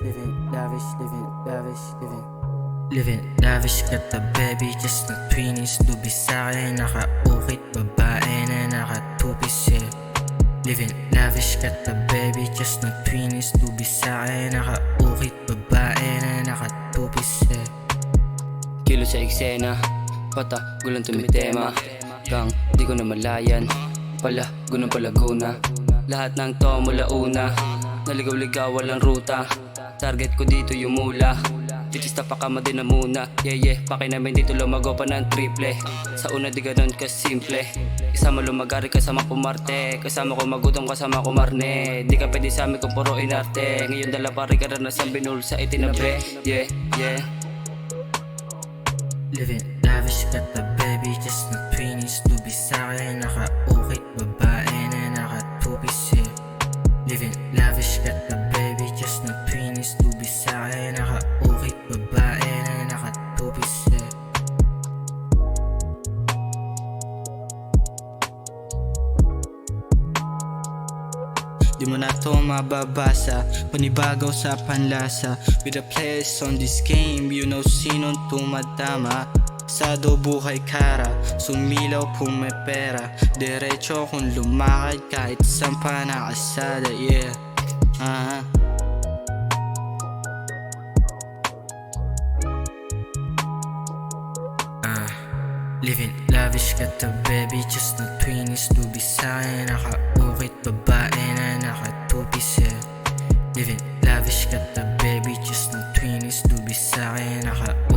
living lavish, living lavish, living lavish ka ta baby, just na twinnies. Dubi sa'kin, naka-ukit, babae na naka-tupis, yeah. Living lavish ka ta baby, just na twinnies. Dubi sa'kin, naka-ukit, babae na naka-tupis, yeah. Kilo sa eksena, pata, gulang tumitema. Gang, di ko na malayan, pala, gunang palaguna. Lahat ng to mula una, naligaw-ligaw walang ruta. Target ko dito yung mula, titista pa kama din na muna. Yeah, paki namin dito lumago pa ng triple. Sa una di ganon kasimple, kasama lumagari, kasama pumarte. Kasama ko magutom, kasama ko marne. Di ka pwede sa amin kung puro inarte. Ngayon dala pari ka rin na sa binul sa itinabre. Yeah Living lavish ka ta baby, just na twinnies. Dubi sa'kin, naka-ukit, babae na naka-tupis, yeah. Living lavish ka ta baby, just na twinnies. Dubi sa'kin, naka-ukit, babae na naka-tupis, yeah. Di mo na to mababasa, panibagaw sa panlasa. With the players on this game, you know sinong tumatama. Sado buhay kara, sumilaw pumepera. Diretso kung lumakad kahit saan pa nakasada, yeah. Living lavish ka ta baby, just na twinnies. Dubi sa'kin, naka-ukit, babae na naka-tupis, yeah. Living lavish ka ta baby, just na twinnies. Dubi sa'kin, naka-ukit,